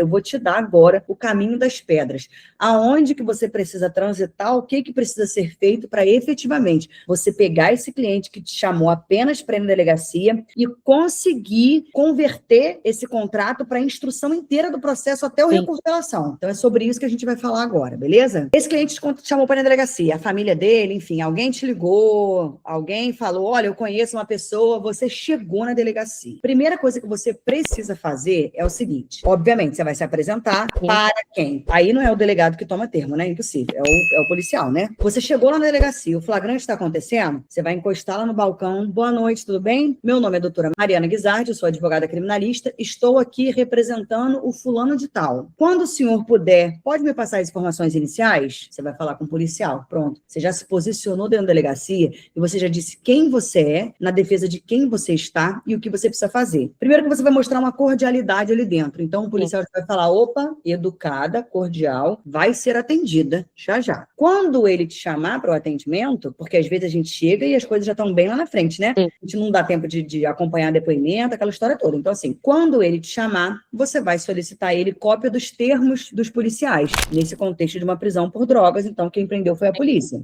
Eu vou te dar agora o caminho das pedras. Aonde que você precisa transitar, o que precisa ser feito para efetivamente você pegar esse cliente que te chamou apenas para ir na delegacia e conseguir converter esse contrato para a instrução inteira do processo até o recurso de apelação. Então é sobre isso que a gente vai falar agora, beleza? Esse cliente te chamou para ir na delegacia, a família dele, enfim, alguém te ligou, alguém falou, olha, eu conheço uma pessoa, você chegou na delegacia. Primeira coisa que você precisa fazer é o seguinte, obviamente, você vai se apresentar para quem? Aí não é o delegado que toma termo, né? Impossível, é o policial, né? Você chegou lá na delegacia, o flagrante está acontecendo, você vai encostar lá no balcão, boa noite, tudo bem? Meu nome é doutora Mariana Guizardi, eu sou advogada criminalista, estou aqui representando o fulano de tal. Quando o senhor puder, pode me passar as informações iniciais? Você vai falar com o policial, pronto. Você já se posicionou dentro da delegacia e você já disse quem você é, na defesa de quem você está e o que você precisa fazer. Primeiro que você vai mostrar uma cordialidade ali dentro. Então o policial vai falar, opa, educada, cordial, vai ser atendida já já. Quando ele te chamar para o atendimento, porque às vezes a gente chega e as coisas já estão bem lá na frente, né? A gente não dá tempo de acompanhar depoimento, aquela história toda. Então assim, quando ele te chamar, você vai solicitar a ele cópia dos termos dos policiais, nesse contexto de uma prisão por drogas, então quem prendeu foi a polícia.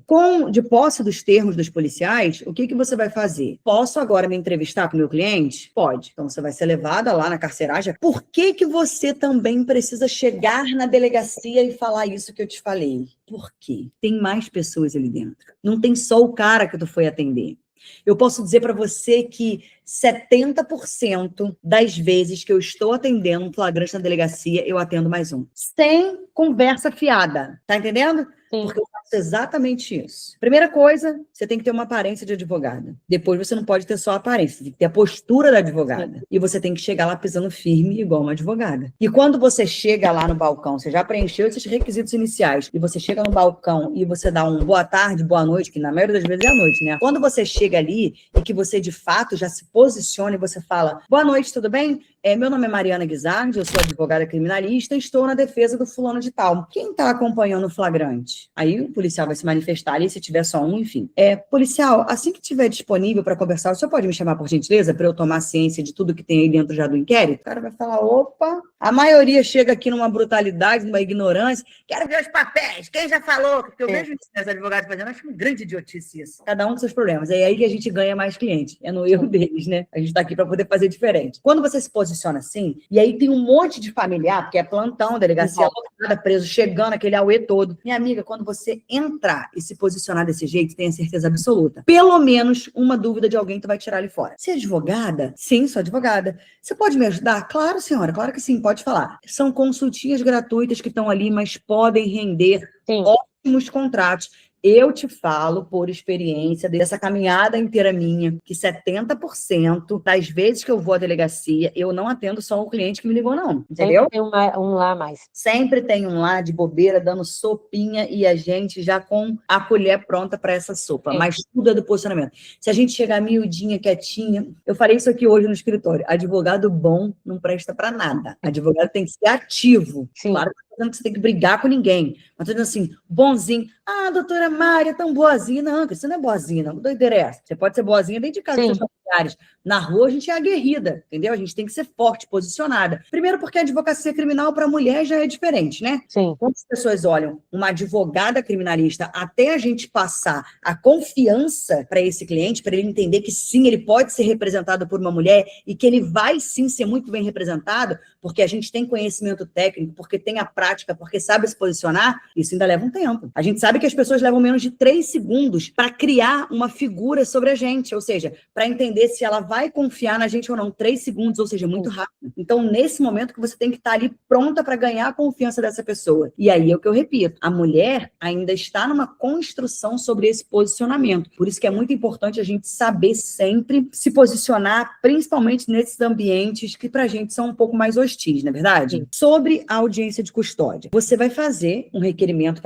De posse dos termos dos policiais, o que você vai fazer? Posso agora me entrevistar com o meu cliente? Pode. Então você vai ser levada lá na carceragem. Por que você também precisa chegar na delegacia e falar isso que eu te falei? Por quê? Tem mais pessoas ali dentro. Não tem só o cara que tu foi atender. Eu posso dizer para você que 70% das vezes que eu estou atendendo um flagrante na delegacia, eu atendo mais um. Sem conversa fiada. Tá entendendo? Porque eu faço exatamente isso. Primeira coisa, você tem que ter uma aparência de advogada. Depois você não pode ter só a aparência, você tem que ter a postura da advogada. E você tem que chegar lá pisando firme igual uma advogada. E quando você chega lá no balcão, você já preencheu esses requisitos iniciais, e você chega no balcão e você dá um boa tarde, boa noite, que na maioria das vezes é à noite, né? Quando você chega ali e que você de fato já se posiciona e você fala, boa noite, tudo bem? Meu nome é Mariana Guizardi, eu sou advogada criminalista e estou na defesa do fulano de tal. Quem está acompanhando o flagrante? Aí o policial vai se manifestar ali, se tiver só um, enfim. Policial, assim que estiver disponível para conversar, o senhor pode me chamar por gentileza para eu tomar ciência de tudo que tem aí dentro já do inquérito? O cara vai falar, opa, a maioria chega aqui numa brutalidade, numa ignorância, quero ver os papéis, quem já falou? Porque eu vejo isso, né, os advogados fazendo, acho uma grande idiotice isso. Cada um com seus problemas, é aí que a gente ganha mais cliente, é no erro deles, né? A gente está aqui para poder fazer diferente. Quando você se posiciona assim, e aí tem um monte de familiar, porque é plantão, delegacia lotada, preso, chegando, aquele auê todo. Minha amiga, quando você entrar e se posicionar desse jeito, tenha certeza absoluta. Pelo menos uma dúvida de alguém tu vai tirar ali fora. Você é advogada? Sim, sou advogada. Você pode me ajudar? Claro, senhora, claro que sim, pode falar. São consultinhas gratuitas que estão ali, mas podem render ótimos contratos. Eu te falo, por experiência, dessa caminhada inteira minha, que 70% das vezes que eu vou à delegacia, eu não atendo só o cliente que me ligou, não. Entendeu? Sempre tem um lá a mais. Sempre tem um lá de bobeira, dando sopinha, e a gente já com a colher pronta para essa sopa. Mas tudo é do posicionamento. Se a gente chegar miudinha, quietinha... Eu falei isso aqui hoje no escritório. Advogado bom não presta para nada. Advogado tem que ser ativo. Claro que você tem que brigar com ninguém. Mas tô dizendo assim, bonzinho. Ah, doutora Mária, tão boazinha. Não, você não é boazinha, não. Doideira é essa. Você pode ser boazinha dentro de casa dos seus familiares. Na rua, a gente é aguerrida, entendeu? A gente tem que ser forte, posicionada. Primeiro porque a advocacia criminal para mulher já é diferente, né? Quando as pessoas olham uma advogada criminalista até a gente passar a confiança para esse cliente, para ele entender que sim, ele pode ser representado por uma mulher e que ele vai sim ser muito bem representado, porque a gente tem conhecimento técnico, porque tem a prática, porque sabe se posicionar, isso ainda leva um tempo. A gente sabe que as pessoas levam menos de 3 segundos para criar uma figura sobre a gente, ou seja, para entender se ela vai confiar na gente ou não. 3 segundos, ou seja, muito rápido. Então, nesse momento que você tem que estar ali pronta para ganhar a confiança dessa pessoa. E aí é o que eu repito, a mulher ainda está numa construção sobre esse posicionamento. Por isso que é muito importante a gente saber sempre se posicionar, principalmente nesses ambientes que pra gente são um pouco mais hostis, não é verdade? Sobre a audiência de custódia. Você vai fazer um requerimento,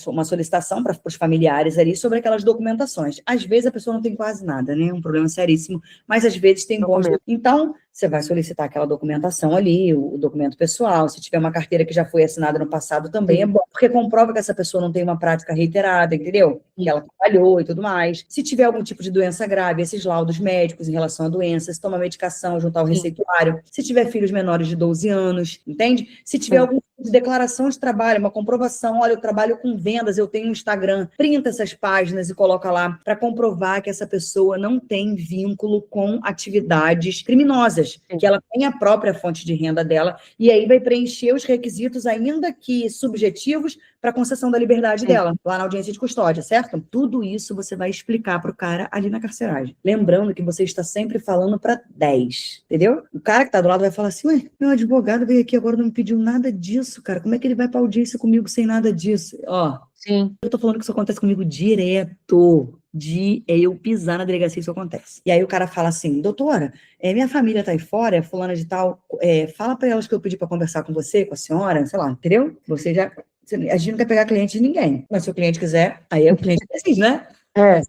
uma solicitação para os familiares ali sobre aquelas documentações. Às vezes a pessoa não tem quase nada, né? É um problema seríssimo, mas às vezes tem bons... Então, você vai solicitar aquela documentação ali, o documento pessoal. Se tiver uma carteira que já foi assinada no passado, também é bom, porque comprova que essa pessoa não tem uma prática reiterada, entendeu? Que ela trabalhou e tudo mais. Se tiver algum tipo de doença grave, esses laudos médicos em relação à doença, se toma medicação, juntar o receituário. Se tiver filhos menores de 12 anos, entende? Se tiver algum tipo de declaração de trabalho, uma comprovação, olha, eu trabalho com vendas, eu tenho um Instagram, printa essas páginas e coloca lá para comprovar que essa pessoa não tem vínculo com atividades criminosas, que ela tem a própria fonte de renda dela, e aí vai preencher os requisitos, ainda que subjetivos, para concessão da liberdade dela, lá na audiência de custódia, certo? Tudo isso você vai explicar para o cara ali na carceragem. Lembrando que você está sempre falando para 10, entendeu? O cara que está do lado vai falar assim, ué, meu advogado veio aqui agora, não me pediu nada disso, cara, como é que ele vai para audiência comigo sem nada disso? Ó, eu tô falando que isso acontece comigo direto. De eu pisar na delegacia, isso acontece. E aí o cara fala assim, doutora, minha família tá aí fora, fulana de tal, fala pra elas que eu pedi pra conversar com você, com a senhora, sei lá, entendeu? A gente não quer pegar cliente de ninguém, mas se o cliente quiser, aí o cliente decide, né?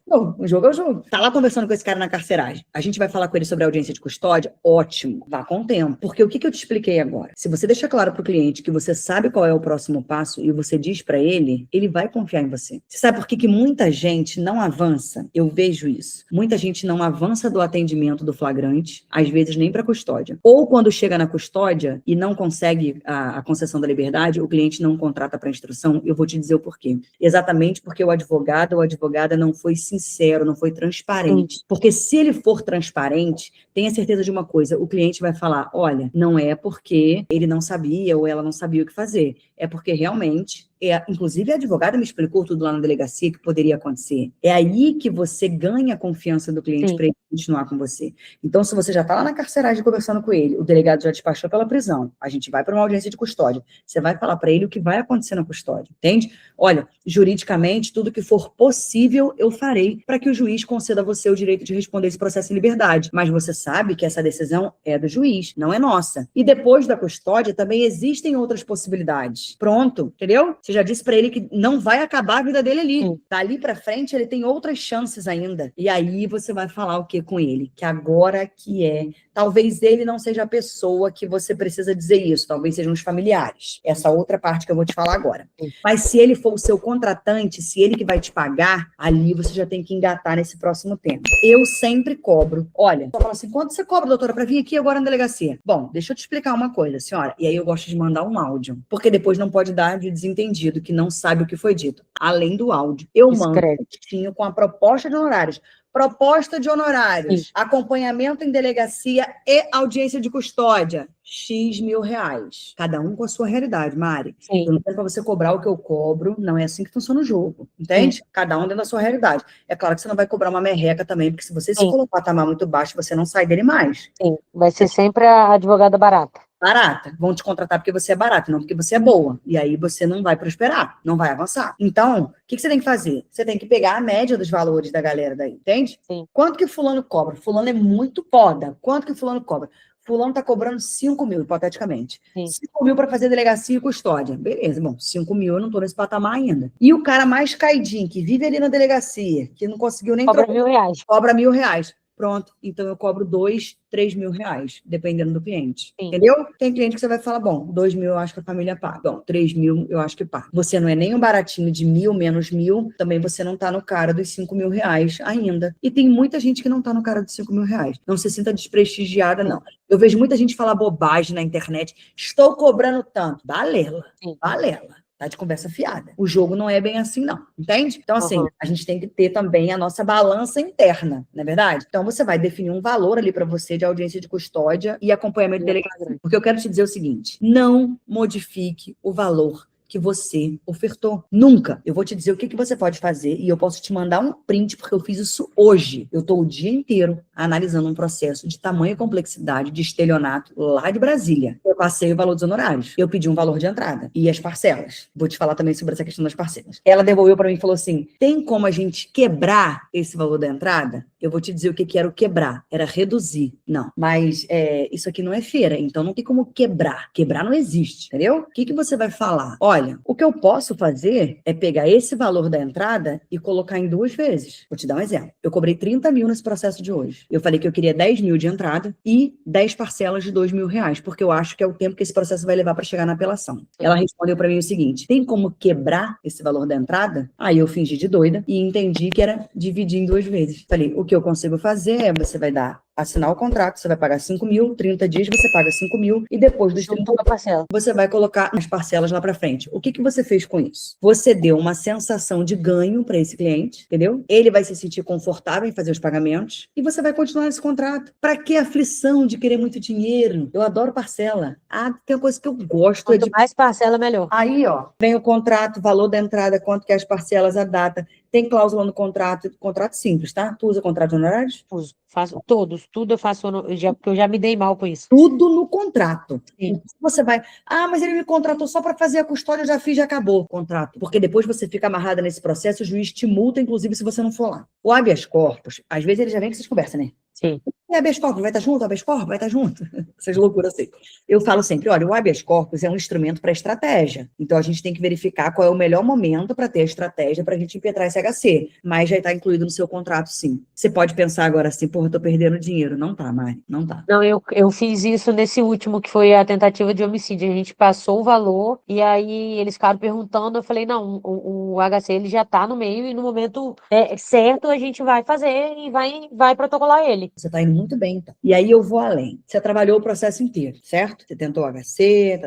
Bom, o jogo é o jogo. Tá lá conversando com esse cara na carceragem. A gente vai falar com ele sobre a audiência de custódia? Ótimo. Vá com o tempo. Porque o que eu te expliquei agora? Se você deixa claro pro cliente que você sabe qual é o próximo passo e você diz pra ele, ele vai confiar em você. Você sabe por que muita gente não avança? Eu vejo isso. Muita gente não avança do atendimento do flagrante, às vezes nem pra custódia. Ou quando chega na custódia e não consegue a concessão da liberdade, o cliente não contrata pra instrução. Eu vou te dizer o porquê. Exatamente porque o advogado ou a advogada não foi sincero, não foi transparente. Porque se ele for transparente, tenha certeza de uma coisa, o cliente vai falar, olha, não é porque ele não sabia ou ela não sabia o que fazer, é porque realmente, inclusive a advogada me explicou tudo lá na delegacia que poderia acontecer. É aí que você ganha a confiança do cliente para ele continuar com você. Então, se você já está lá na carceragem conversando com ele, o delegado já despachou pela prisão, a gente vai para uma audiência de custódia, você vai falar para ele o que vai acontecer na custódia, entende? Olha, juridicamente, tudo que for possível, eu farei para que o juiz conceda a você o direito de responder esse processo em liberdade. Mas você sabe que essa decisão é do juiz, não é nossa. E depois da custódia, também existem outras possibilidades. Pronto, entendeu? Você já disse para ele que não vai acabar a vida dele ali. Dali para frente, ele tem outras chances ainda. E aí você vai falar o que com ele? Que agora que talvez ele não seja a pessoa que você precisa dizer isso, talvez sejam os familiares. Essa outra parte que eu vou te falar agora. Mas se ele for o seu contratante, se ele que vai te pagar, ali você já tem que engatar nesse próximo tempo. Eu sempre cobro. Olha, só fala assim, quanto você cobra, doutora, para vir aqui agora na delegacia? Bom, deixa eu te explicar uma coisa, senhora. E aí eu gosto de mandar um áudio, porque depois não pode dar de desentendido, que não sabe o que foi dito. Além do áudio, eu mando um textinho com a proposta de honorários. Proposta de honorários, acompanhamento em delegacia e audiência de custódia, X mil reais. Cada um com a sua realidade, Mari. Eu não quero para você cobrar o que eu cobro, não é assim que funciona o jogo, entende? Cada um dentro da sua realidade. É claro que você não vai cobrar uma merreca também, porque se você se colocar o patamar muito baixo, você não sai dele mais. Vai ser sempre a advogada barata. Barata. Vão te contratar porque você é barata, não porque você é boa. E aí você não vai prosperar, não vai avançar. Então, o que você tem que fazer? Você tem que pegar a média dos valores da galera daí, entende? Quanto que fulano cobra? Fulano é muito foda. Quanto que fulano cobra? Fulano tá cobrando 5 mil, hipoteticamente. 5 mil para fazer delegacia e custódia. Beleza, bom, 5 mil eu não tô nesse patamar ainda. E o cara mais caidinho, que vive ali na delegacia, que não conseguiu nem... Cobra R$1.000. Cobra R$1.000. Pronto, então eu cobro 2, 3 mil reais, dependendo do cliente. Entendeu? Tem cliente que você vai falar, bom, 2 mil eu acho que a família paga. Bom, 3 mil eu acho que paga. Você não é nem um baratinho de 1.000 menos 1.000, também você não tá no cara dos 5 mil reais ainda. E tem muita gente que não tá no cara dos 5 mil reais. Não se sinta desprestigiada, não. Eu vejo muita gente falar bobagem na internet. Estou cobrando tanto. Balela. Balela. Tá de conversa fiada. O jogo não é bem assim, não. Entende? Então, assim, a gente tem que ter também a nossa balança interna, não é verdade? Então, você vai definir um valor ali para você de audiência de custódia e acompanhamento de delegacia. Porque eu quero te dizer o seguinte, não modifique o valor que você ofertou. Nunca. Eu vou te dizer o que você pode fazer e eu posso te mandar um print porque eu fiz isso hoje. Eu estou o dia inteiro analisando um processo de tamanha complexidade de estelionato lá de Brasília. Eu passei o valor dos honorários. Eu pedi um valor de entrada e as parcelas. Vou te falar também sobre essa questão das parcelas. Ela devolveu para mim e falou assim, tem como a gente quebrar esse valor da entrada? eu vou te dizer o que era o quebrar. Era reduzir. Não, mas isso aqui não é feira, então não tem como quebrar. Quebrar não existe, entendeu? O que você vai falar? Olha, o que eu posso fazer é pegar esse valor da entrada e colocar em 2 vezes. Vou te dar um exemplo. Eu cobrei 30 mil nesse processo de hoje. Eu falei que eu queria 10 mil de entrada e 10 parcelas de R$ 2.000, porque eu acho que é o tempo que esse processo vai levar para chegar na apelação. Ela respondeu para mim o seguinte: tem como quebrar esse valor da entrada? Aí eu fingi de doida e entendi que era dividir em 2 vezes. Falei, o que eu consigo fazer é você vai assinar o contrato, você vai pagar 5 mil, 30 dias você paga 5 mil e depois dos 30 parcela. você vai colocar as parcelas lá para frente. O que você fez com isso? Você deu uma sensação de ganho para esse cliente, entendeu? Ele vai se sentir confortável em fazer os pagamentos e você vai continuar esse contrato. Para que aflição de querer muito dinheiro? Eu adoro parcela. Tem uma coisa que eu gosto. Quanto mais parcela, melhor. Aí, ó, vem o contrato, valor da entrada, quanto que é as parcelas, a data. Tem cláusula no contrato simples, tá? Tu usa contrato de honorários? Uso, faço todos, tudo eu faço, porque eu já me dei mal com isso. Tudo no contrato. Sim. Você vai, mas ele me contratou só para fazer a custódia, eu já fiz, já acabou o contrato. Porque depois você fica amarrada nesse processo, o juiz te multa, inclusive, se você não for lá. O habeas corpus, às vezes ele já vem que vocês conversam, né? Sim. E habeas corpus vai estar junto? Habeas corpus vai estar junto? Essas loucuras assim. Eu falo sempre, olha, o habeas corpus é um instrumento para estratégia. Então, a gente tem que verificar qual é o melhor momento para ter a estratégia para a gente impetrar esse HC. Mas já está incluído no seu contrato, sim. Você pode pensar agora assim, porra, eu tô perdendo dinheiro. Não tá, Mari, não tá. Não, eu fiz isso nesse último, que foi a tentativa de homicídio. A gente passou o valor e aí eles ficaram perguntando. Eu falei, não, o HC ele já tá no meio e no momento certo a gente vai fazer e vai protocolar ele. Você tá indo muito bem, então. E aí eu vou além. Você trabalhou o processo inteiro, certo? Você tentou o HC,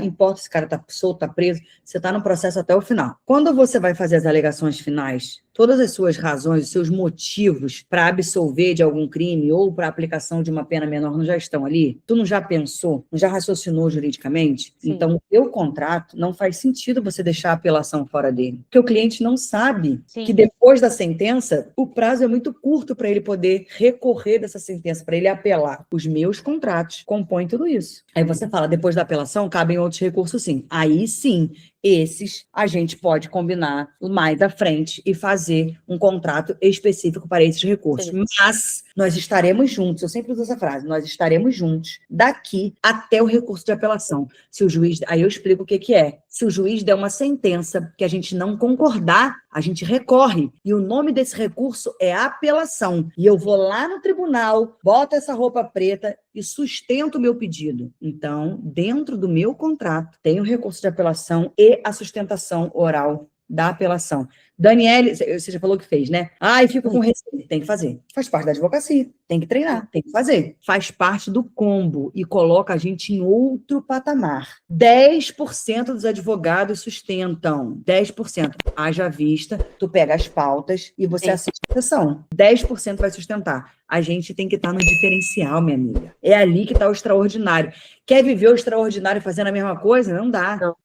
importa se o cara tá solto, tá preso, você tá no processo até o final. Quando você vai fazer as alegações finais, todas as suas razões, os seus motivos para absolver de algum crime ou para aplicação de uma pena menor não já estão ali? Tu não já pensou, não já raciocinou juridicamente? Sim. Então, o teu contrato não faz sentido você deixar a apelação fora dele. Porque o cliente não sabe Sim. que depois da sentença, o prazo é muito curto para ele poder recorrer dessa sentença, para ele apelar. Os meus contratos compõem tudo isso. Aí você fala, depois da apelação, cabem outros recursos sim. Aí sim, esses a gente pode combinar mais à frente e fazer um contrato específico para esses recursos. Sim. Mas nós estaremos juntos, eu sempre uso essa frase, nós estaremos juntos daqui até o recurso de apelação. Se o juiz, aí eu explico o que é. Se o juiz der uma sentença que a gente não concordar, a gente recorre. E o nome desse recurso é apelação. E eu vou lá no tribunal, boto essa roupa preta e sustento o meu pedido. Então, dentro do meu contrato, tem o recurso de apelação e a sustentação oral da apelação. Daniele, você já falou que fez, né? E fico com receio. Tem que fazer. Faz parte da advocacia. Tem que treinar. Tem que fazer. Faz parte do combo e coloca a gente em outro patamar. 10% dos advogados sustentam. 10%. Haja vista, tu pega as pautas e você assiste a sessão. 10% vai sustentar. A gente tem que estar no diferencial, minha amiga. É ali que está o extraordinário. Quer viver o extraordinário fazendo a mesma coisa? Não dá. Não.